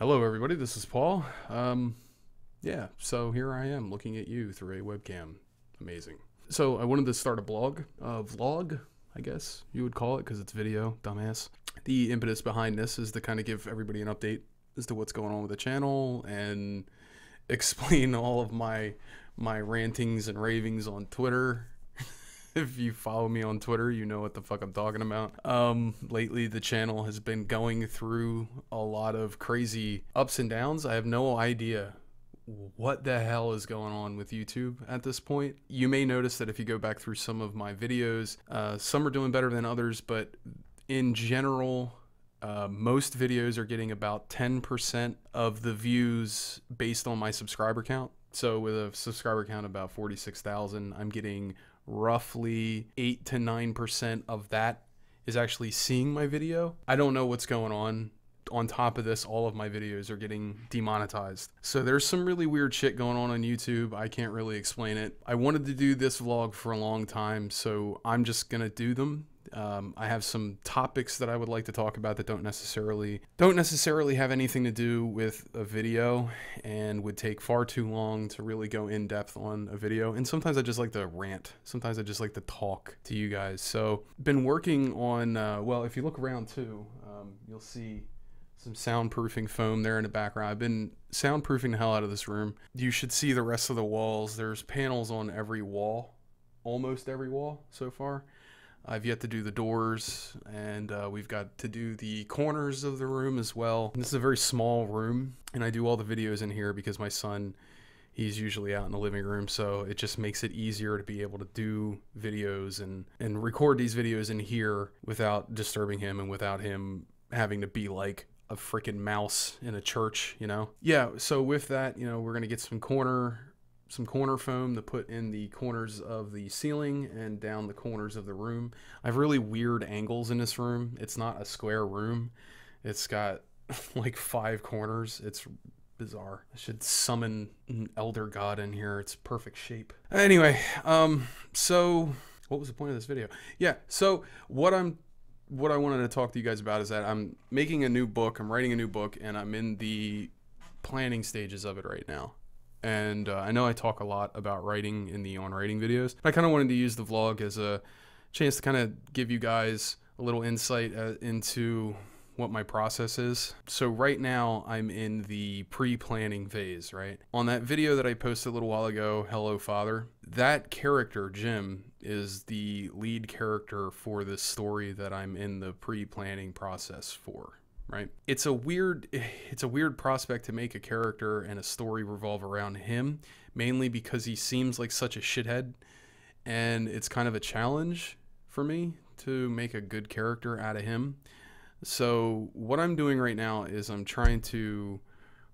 Hello everybody, this is Paul. Yeah, so here I am looking at you through a webcam. Amazing. So I wanted to start a vlog, I guess you would call it, because it's video, dumbass. The impetus behind this is to kind of give everybody an update as to what's going on with the channel and explain all of my rantings and ravings on Twitter. If you follow me on Twitter, you know what the fuck I'm talking about. Lately the channel has been going through a lot of crazy ups and downs. I have no idea what the hell is going on with YouTube at this point. You may notice that if you go back through some of my videos, some are doing better than others, but in general, most videos are getting about 10% of the views based on my subscriber count. So with a subscriber count of about 46,000, I'm getting roughly 8 to 9% of that is actually seeing my video. I don't know what's going on. On top of this, all of my videos are getting demonetized. So there's some really weird shit going on YouTube. I can't really explain it. I wanted to do this vlog for a long time, so I'm just gonna do them. I have some topics that I would like to talk about that don't necessarily have anything to do with a video and would take far too long to really go in depth on a video. And sometimes I just like to rant. Sometimes I just like to talk to you guys. So been working on, well, if you look around too, you'll see some soundproofing foam there in the background. I've been soundproofing the hell out of this room. You should see the rest of the walls. There's panels on every wall, almost every wall so far. I've yet to do the doors, and we've got to do the corners of the room as well. And this is a very small room, and I do all the videos in here because my son, he's usually out in the living room, so it just makes it easier to be able to do videos and record these videos in here without disturbing him and without him having to be like a freaking mouse in a church, you know? Yeah, so with that, you know, we're gonna get some corner foam to put in the corners of the ceiling and down the corners of the room. I have really weird angles in this room. It's not a square room. It's got like 5 corners. It's bizarre. I should summon an elder god in here. It's perfect shape. Anyway, so what was the point of this video? Yeah, so what I wanted to talk to you guys about is that I'm making a new book. I'm writing a new book, and I'm in the planning stages of it right now. And I know I talk a lot about writing in the on writing videos. I kind of wanted to use the vlog as a chance to kind of give you guys a little insight into what my process is. So right now I'm in the pre-planning phase, right? On that video that I posted a little while ago, Hello Father, that character, Jim, is the lead character for this story that I'm in the pre-planning process for. Right? It's a weird prospect to make a character and a story revolve around him, mainly because he seems like such a shithead, and it's kind of a challenge for me to make a good character out of him. So what I'm doing right now is I'm trying to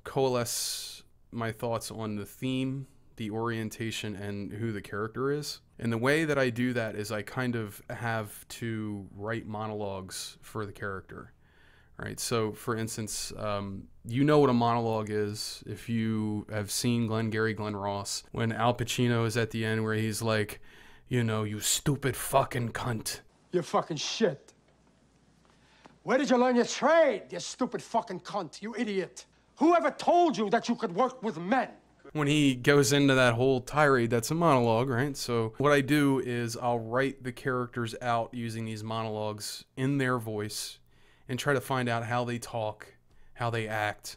coalesce my thoughts on the theme, the orientation, and who the character is. And the way that I do that is I kind of have to write monologues for the character. Right, so for instance, you know what a monologue is if you have seen Glengarry Glen Ross, when Al Pacino is at the end where he's like, you know, you stupid fucking cunt. You fucking shit. Where did you learn your trade, you stupid fucking cunt, you idiot? Whoever told you that you could work with men? When he goes into that whole tirade, that's a monologue, right? So what I do is I'll write the characters out using these monologues in their voice, and try to find out how they talk, how they act.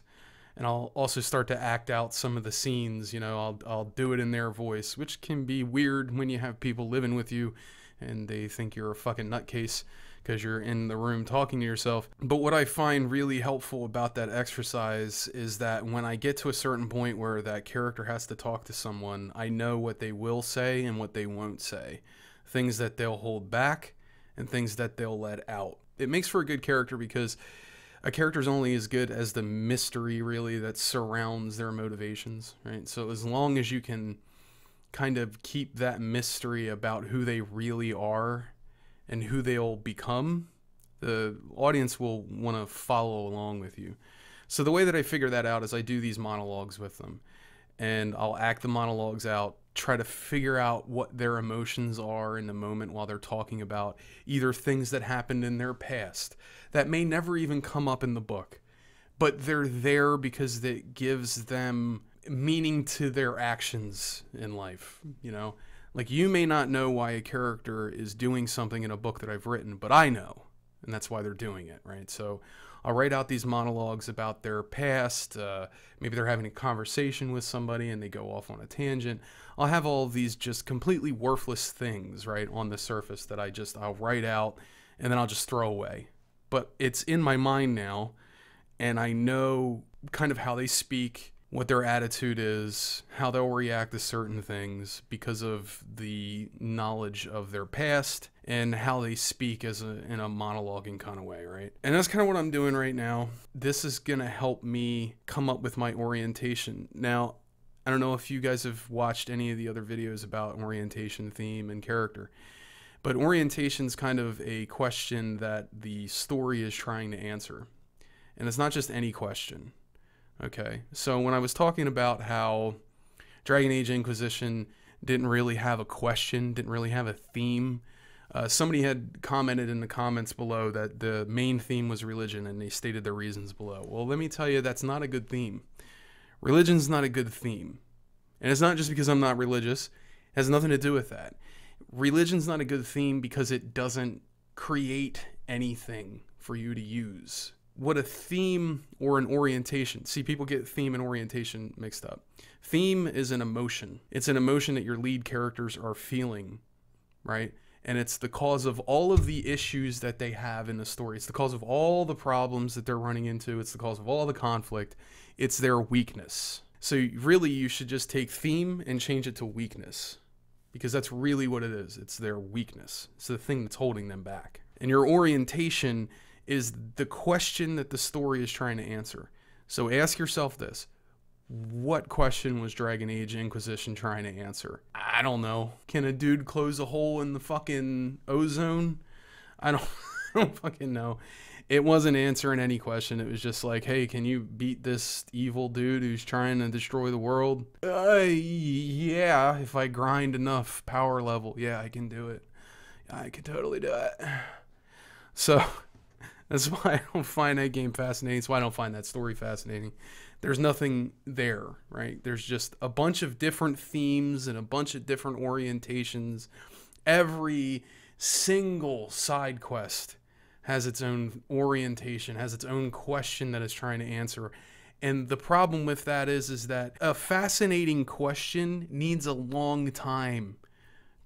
And I'll also start to act out some of the scenes, you know, I'll do it in their voice, which can be weird when you have people living with you and they think you're a fucking nutcase because you're in the room talking to yourself. But what I find really helpful about that exercise is that when I get to a certain point where that character has to talk to someone, I know what they will say and what they won't say. Things that they'll hold back and things that they'll let out. It makes for a good character because a character's only as good as the mystery really that surrounds their motivations, right? So as long as you can kind of keep that mystery about who they really are and who they'll become, the audience will want to follow along with you. So the way that I figure that out is I do these monologues with them, and I'll act the monologues out, try to figure out what their emotions are in the moment while they're talking about either things that happened in their past that may never even come up in the book, but they're there because it gives them meaning to their actions in life, you know? Like, you may not know why a character is doing something in a book that I've written, but I know, and that's why they're doing it, right? So I'll write out these monologues about their past. Maybe they're having a conversation with somebody and they go off on a tangent. I'll have all of these just completely worthless things, right, on the surface that I'll write out and then I'll just throw away. But it's in my mind now, and I know kind of how they speak, what their attitude is, how they'll react to certain things because of the knowledge of their past and how they speak in a monologuing kind of way, right? And that's kind of what I'm doing right now. This is going to help me come up with my orientation. Now, I don't know if you guys have watched any of the other videos about orientation, theme, and character, but orientation is kind of a question that the story is trying to answer. And it's not just any question. Okay, so when I was talking about how Dragon Age Inquisition didn't really have a question, didn't really have a theme, somebody had commented in the comments below that the main theme was religion, and they stated their reasons below. Well, let me tell you, that's not a good theme. Religion's not a good theme. And it's not just because I'm not religious. It has nothing to do with that. Religion's not a good theme because it doesn't create anything for you to use. What a theme or an orientation. See, people get theme and orientation mixed up. Theme is an emotion. It's an emotion that your lead characters are feeling, right? And it's the cause of all of the issues that they have in the story. It's the cause of all the problems that they're running into. It's the cause of all the conflict. It's their weakness. So really, you should just take theme and change it to weakness, because that's really what it is. It's their weakness. It's the thing that's holding them back. And your orientation is the question that the story is trying to answer. So ask yourself this: what question was Dragon Age Inquisition trying to answer? I don't know. Can a dude close a hole in the fucking ozone? I don't fucking know. It wasn't answering any question. It was just like, hey, can you beat this evil dude who's trying to destroy the world? Yeah, if I grind enough power level, yeah, I can do it. I can totally do it. So that's why I don't find that game fascinating. That's why I don't find that story fascinating. There's nothing there, right? There's just a bunch of different themes and a bunch of different orientations. Every single side quest has its own orientation, has its own question that it's trying to answer. And the problem with that is that a fascinating question needs a long time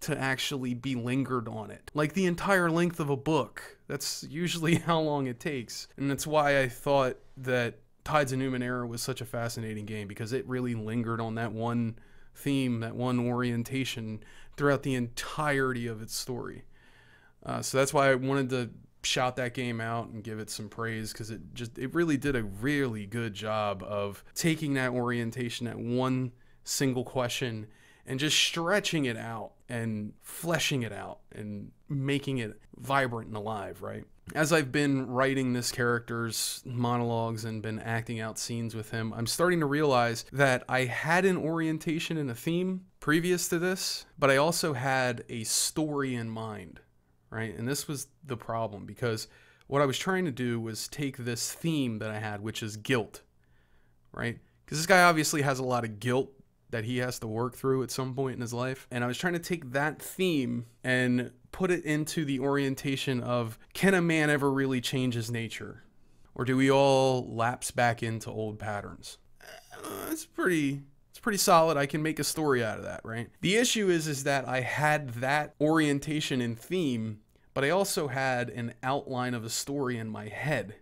to actually be lingered on it. Like the entire length of a book. That's usually how long it takes. And that's why I thought that Tides of Numenera was such a fascinating game, because it really lingered on that one theme, that one orientation throughout the entirety of its story. So that's why I wanted to shout that game out and give it some praise, because it really did a really good job of taking that orientation, that one single question, and just stretching it out and fleshing it out and making it vibrant and alive, right? As I've been writing this character's monologues and been acting out scenes with him, I'm starting to realize that I had an orientation and a theme previous to this, but I also had a story in mind, right? And this was the problem, because what I was trying to do was take this theme that I had, which is guilt, right? Because this guy obviously has a lot of guilt that he has to work through at some point in his life. And I was trying to take that theme and put it into the orientation of, can a man ever really change his nature? Or do we all lapse back into old patterns? It's pretty solid. I can make a story out of that, right? The issue is that I had that orientation and theme, but I also had an outline of a story in my head.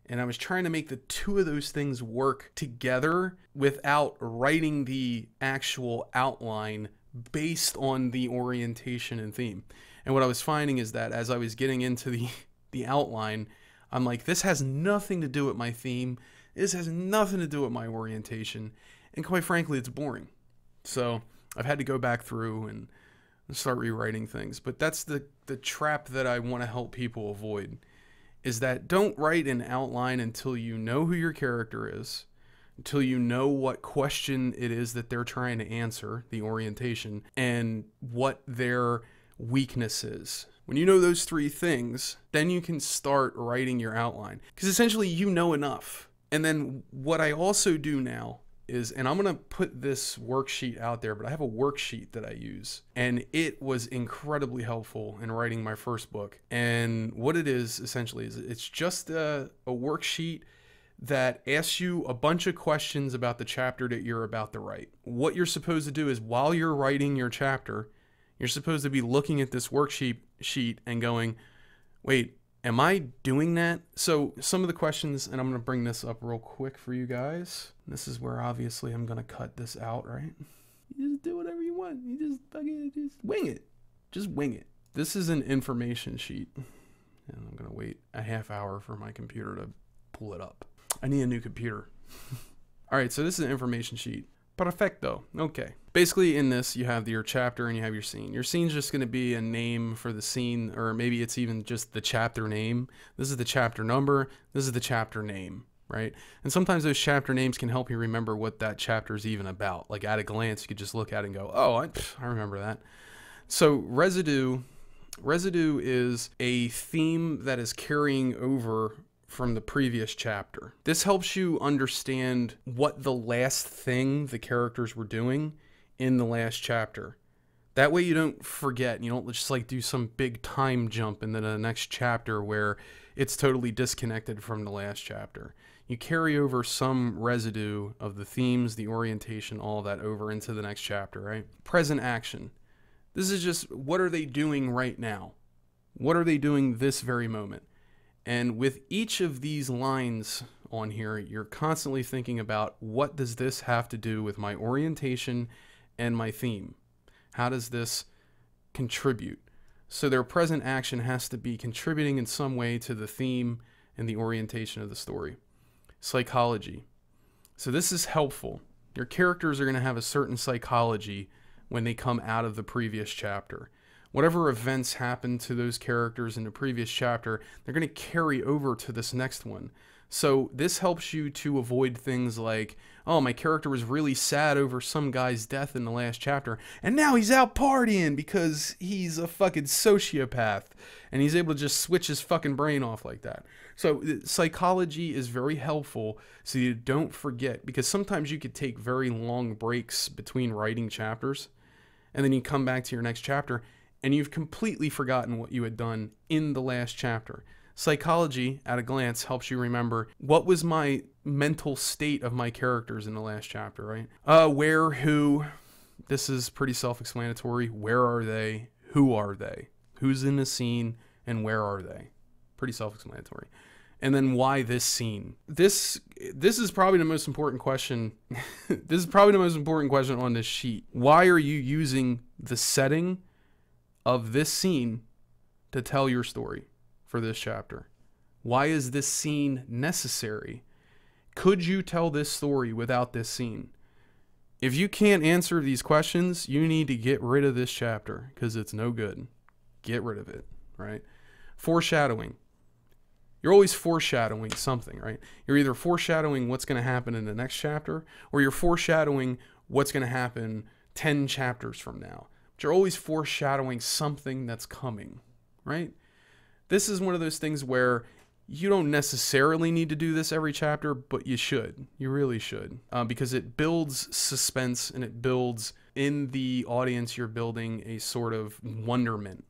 And I was trying to make the two of those things work together without writing the actual outline based on the orientation and theme. And what I was finding is that as I was getting into the outline, I'm like, this has nothing to do with my theme. This has nothing to do with my orientation. And quite frankly, it's boring. So I've had to go back through and start rewriting things. But that's the trap that I want to help people avoid, is that don't write an outline until you know who your character is, until you know what question it is that they're trying to answer, the orientation, and what their weakness is. When you know those three things, then you can start writing your outline. Because essentially you know enough. And then what I also do now is, and I'm going to put this worksheet out there, but I have a worksheet that I use, and it was incredibly helpful in writing my first book. And what it is essentially is it's just a worksheet that asks you a bunch of questions about the chapter that you're about to write. What you're supposed to do is, while you're writing your chapter, you're supposed to be looking at this worksheet and going, wait, am I doing that? So some of the questions, and I'm going to bring this up real quick for you guys. This is where obviously I'm going to cut this out, right? You just do whatever you want. You just fucking just wing it. Just wing it. This is an information sheet. And I'm going to wait a half hour for my computer to pull it up. I need a new computer. All right, so this is an information sheet. Perfecto. Okay. Basically, in this, you have your chapter and you have your scene. Your scene's just going to be a name for the scene, or maybe it's even just the chapter name. This is the chapter number. This is the chapter name, right? And sometimes those chapter names can help you remember what that chapter is even about. Like at a glance, you could just look at it and go, oh, I remember that. So residue is a theme that is carrying over from the previous chapter. This helps you understand what the last thing the characters were doing in the last chapter. That way you don't forget, you don't just like do some big time jump into the next chapter where it's totally disconnected from the last chapter. You carry over some residue of the themes, the orientation, all that over into the next chapter, right? Present action. This is just, what are they doing right now? What are they doing this very moment? And with each of these lines on here, you're constantly thinking about, what does this have to do with my orientation and my theme? How does this contribute? So their present action has to be contributing in some way to the theme and the orientation of the story. Psychology. So this is helpful. Your characters are going to have a certain psychology when they come out of the previous chapter. Whatever events happened to those characters in the previous chapter, they're going to carry over to this next one. So this helps you to avoid things like, oh, my character was really sad over some guy's death in the last chapter, and now he's out partying because he's a fucking sociopath, and he's able to just switch his fucking brain off like that. So psychology is very helpful so you don't forget, because sometimes you could take very long breaks between writing chapters, and then you come back to your next chapter, and you've completely forgotten what you had done in the last chapter. Psychology, at a glance, helps you remember, what was my mental state of my characters in the last chapter, right? Where, who, this is pretty self-explanatory. Where are they? Who are they? Who's in the scene, and where are they? Pretty self-explanatory. And then why this scene? This is probably the most important question. This is probably the most important question on this sheet. Why are you using the setting of this scene to tell your story for this chapter? Why is this scene necessary? Could you tell this story without this scene? If you can't answer these questions, you need to get rid of this chapter because it's no good. Get rid of it, right? Foreshadowing. You're always foreshadowing something, right? You're either foreshadowing what's going to happen in the next chapter, or you're foreshadowing what's going to happen 10 chapters from now. But you're always foreshadowing something that's coming, right? This is one of those things where you don't necessarily need to do this every chapter, but you should. You really should. Because it builds suspense, and it builds, in the audience, you're building a sort of wonderment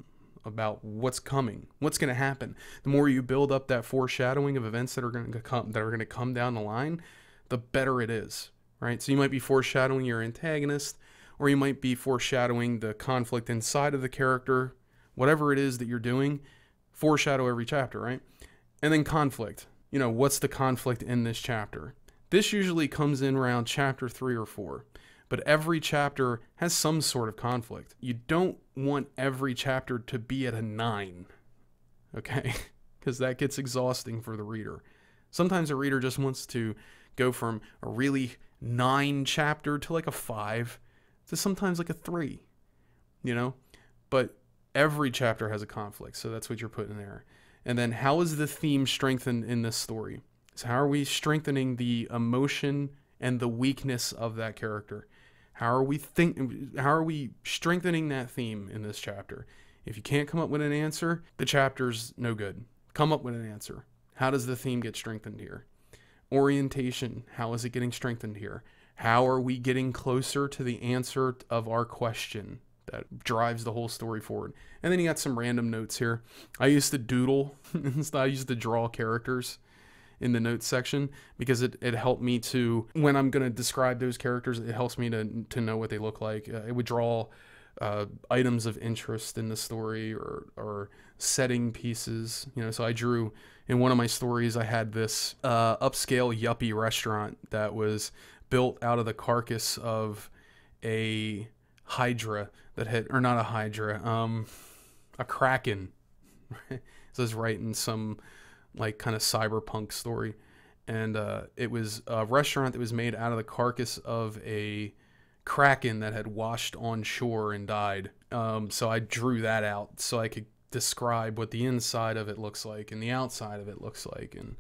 about what's coming, what's going to happen. The more you build up that foreshadowing of events that are going to come down the line, the better it is, right? So you might be foreshadowing your antagonist, or you might be foreshadowing the conflict inside of the character. Whatever it is that you're doing, foreshadow every chapter, right? And then conflict. You know, what's the conflict in this chapter? This usually comes in around chapter 3 or 4. But every chapter has some sort of conflict. You don't want every chapter to be at a 9, okay? Because that gets exhausting for the reader. Sometimes a reader just wants to go from a really 9 chapter to like a 5 to sometimes like a 3, you know? But every chapter has a conflict, so that's what you're putting there. And then how is the theme strengthened in this story? So how are we strengthening the emotion and the weakness of that character? How are we strengthening that theme in this chapter? If you can't come up with an answer, the chapter's no good. Come up with an answer. How does the theme get strengthened here? Orientation, how is it getting strengthened here? How are we getting closer to the answer of our question that drives the whole story forward? And then you got some random notes here. I used to doodle, I used to draw characters in the notes section because it helped me to, when I'm going to describe those characters, it helps me to know what they look like. It would draw items of interest in the story or setting pieces, you know. So I drew, in one of my stories, I had this upscale yuppie restaurant that was built out of the carcass of a hydra that had, or not a hydra, a kraken. So I was writing some like kind of cyberpunk story, and it was a restaurant that was made out of the carcass of a kraken that had washed on shore and died. So I drew that out so I could describe what the inside of it looks like and the outside of it looks like, and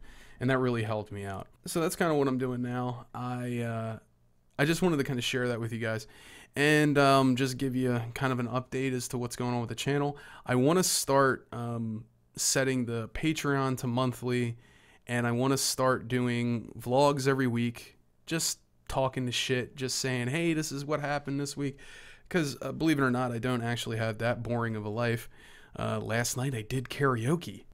that really helped me out. So that's kind of what I'm doing now. I just wanted to kind of share that with you guys, and just give you kind of an update as to what's going on with the channel. I want to start setting the Patreon to monthly, and I want to start doing vlogs every week, just talking to shit, just saying, hey, this is what happened this week, because believe it or not, I don't actually have that boring of a life. Last night I did karaoke.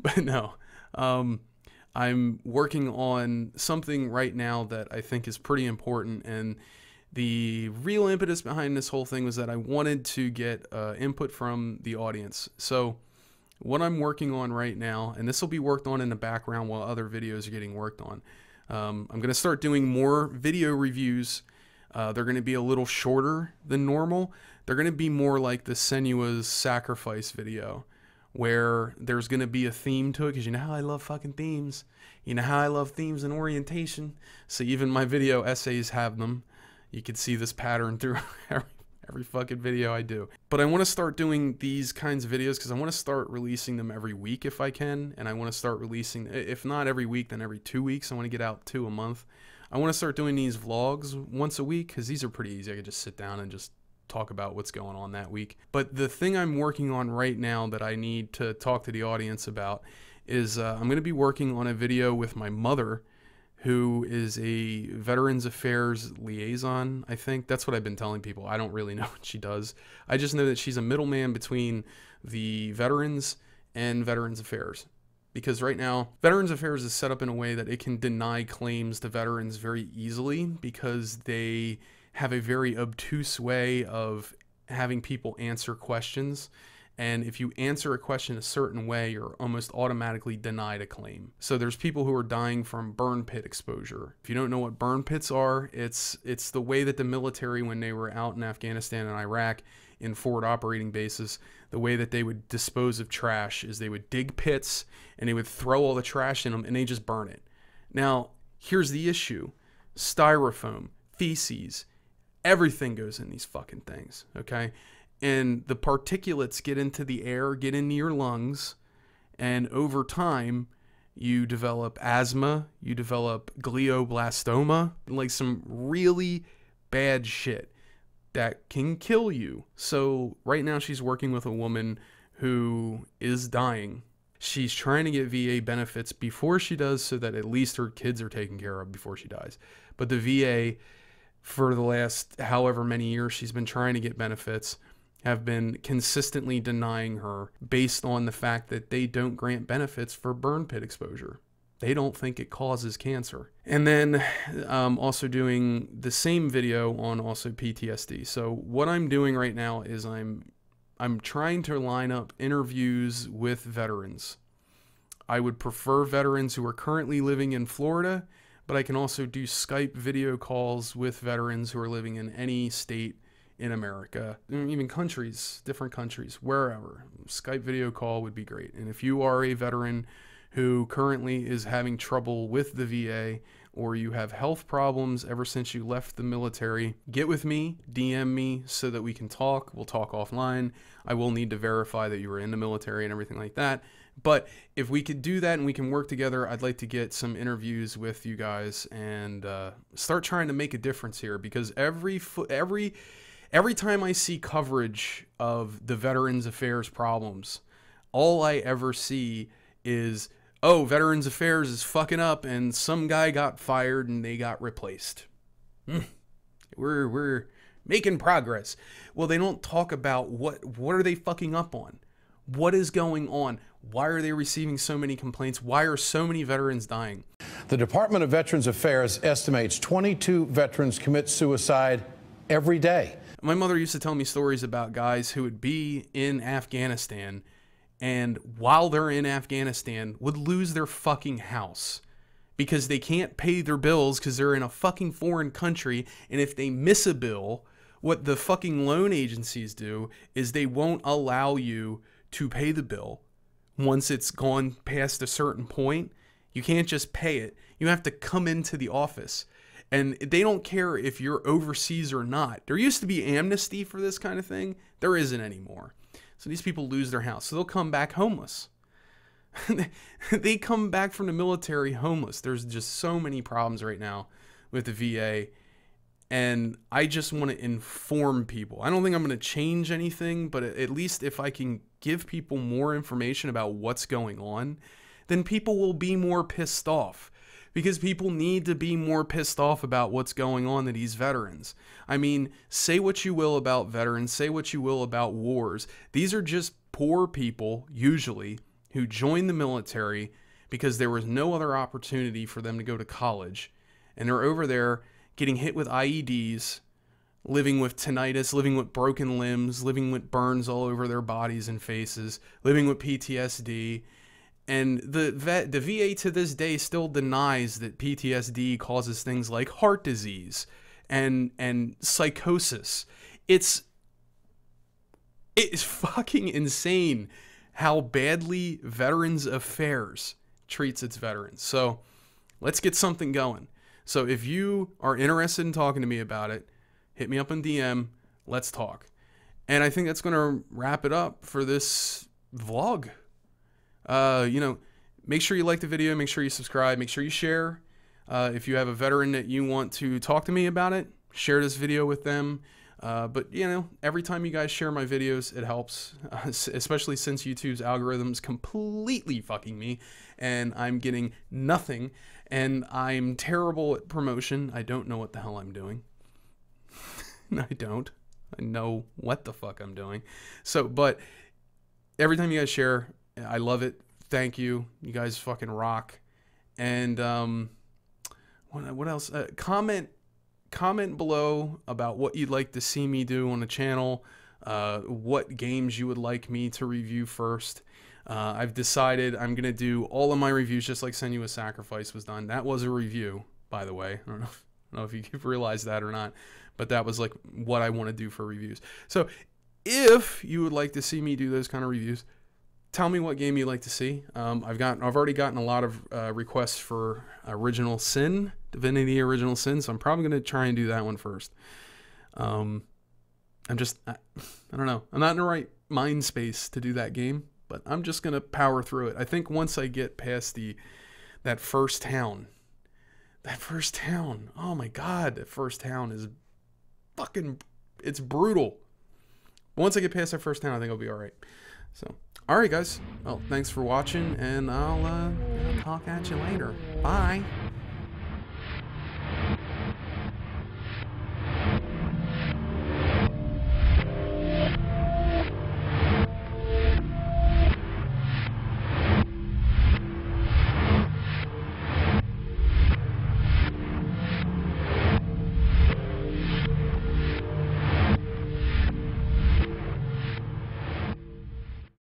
But no, I'm working on something right now that I think is pretty important, and the real impetus behind this whole thing was that I wanted to get input from the audience. So what I'm working on right now, and this will be worked on in the background while other videos are getting worked on, I'm going to start doing more video reviews. They're going to be a little shorter than normal. They're going to be more like the Senua's Sacrifice video, where there's going to be a theme to it, because you know how I love fucking themes. You know how I love themes and orientation. So even my video essays have them. You can see this pattern through every fucking video I do. But I want to start doing these kinds of videos because I want to start releasing them every week if I can. And I want to start releasing, if not every week, then every 2 weeks. I want to get out 2 a month. I want to start doing these vlogs once a week because these are pretty easy. I could just sit down and just talk about what's going on that week. But the thing I'm working on right now that I need to talk to the audience about is I'm going to be working on a video with my mother, who is a Veterans Affairs liaison, I think. That's what I've been telling people. I don't really know what she does. I just know that she's a middleman between the veterans and Veterans Affairs. Because right now, Veterans Affairs is set up in a way that it can deny claims to veterans very easily because they have a very obtuse way of having people answer questions. And if you answer a question a certain way, you're almost automatically denied a claim. So there's people who are dying from burn pit exposure. If you don't know what burn pits are, it's the way that the military, when they were out in Afghanistan and Iraq in forward operating bases, the way that they would dispose of trash is they would dig pits and they would throw all the trash in them and they just burn it. Now, here's the issue. Styrofoam, feces, everything goes in these fucking things, okay? And the particulates get into the air, get into your lungs, and over time, you develop asthma, you develop glioblastoma, like some really bad shit that can kill you. So right now she's working with a woman who is dying. She's trying to get VA benefits before she does so that at least her kids are taken care of before she dies. But the VA, for the last however many years she's been trying to get benefits, have been consistently denying her based on the fact that they don't grant benefits for burn pit exposure. They don't think it causes cancer. And then also doing the same video on also PTSD. So what I'm doing right now is I'm trying to line up interviews with veterans. I would prefer veterans who are currently living in Florida, but I can also do Skype video calls with veterans who are living in any state in America, even countries, different countries, wherever. Skype video call would be great. And if you are a veteran who currently is having trouble with the VA, or you have health problems ever since you left the military, get with me, DM me so that we can talk. We'll talk offline. I will need to verify that you were in the military and everything like that. But if we could do that and we can work together, I'd like to get some interviews with you guys and start trying to make a difference here, because every time I see coverage of the Veterans Affairs problems, all I ever see is oh, Veterans Affairs is fucking up and some guy got fired and they got replaced. We're making progress. Well, they don't talk about what are they fucking up on? What is going on? Why are they receiving so many complaints? Why are so many veterans dying? The Department of Veterans Affairs estimates 22 veterans commit suicide every day. My mother used to tell me stories about guys who would be in Afghanistan and while they're in Afghanistan would lose their fucking house because they can't pay their bills because they're in a fucking foreign country, and if they miss a bill, what the fucking loan agencies do is they won't allow you to pay the bill once it's gone past a certain point. You can't just pay it. You have to come into the office. And they don't care if you're overseas or not. There used to be amnesty for this kind of thing. There isn't anymore. So these people lose their house. So they'll come back homeless. They come back from the military homeless. There's just so many problems right now with the VA. And I just want to inform people. I don't think I'm going to change anything, but at least if I can give people more information about what's going on, then people will be more pissed off. Because people need to be more pissed off about what's going on to these veterans. I mean, say what you will about veterans, say what you will about wars. These are just poor people, usually, who join the military because there was no other opportunity for them to go to college. And they're over there getting hit with IEDs, living with tinnitus, living with broken limbs, living with burns all over their bodies and faces, living with PTSD. And the VA to this day still denies that PTSD causes things like heart disease and psychosis. It's fucking insane how badly Veterans Affairs treats its veterans. So let's get something going. So if you are interested in talking to me about it, hit me up on DM. Let's talk. And I think that's going to wrap it up for this vlog. Make sure you like the video, make sure you subscribe, make sure you share. If you have a veteran that you want to talk to me about it, share this video with them. But every time you guys share my videos, it helps, especially since YouTube's algorithm's completely fucking me and I'm getting nothing and I'm terrible at promotion. I don't know what the hell I'm doing. I don't. I know what the fuck I'm doing. But every time you guys share, I love it. Thank you. You guys fucking rock. And what else? Comment below about what you'd like to see me do on the channel. What games you would like me to review first. I've decided I'm going to do all of my reviews just like Senua's Sacrifice was done. That was a review, by the way. I don't know if you realize that or not. But that was like what I want to do for reviews. So if you would like to see me do those kind of reviews, tell me what game you'd like to see. I've already gotten a lot of requests for Original Sin, Divinity Original Sin, so I'm probably going to try and do that one first. I don't know. I'm not in the right mind space to do that game, but I'm just going to power through it. I think once I get past that first town, oh my God, that first town is it's brutal. Once I get past that first town, I think I'll be all right. So, all right, guys. Well, thanks for watching, and I'll talk at you later. Bye.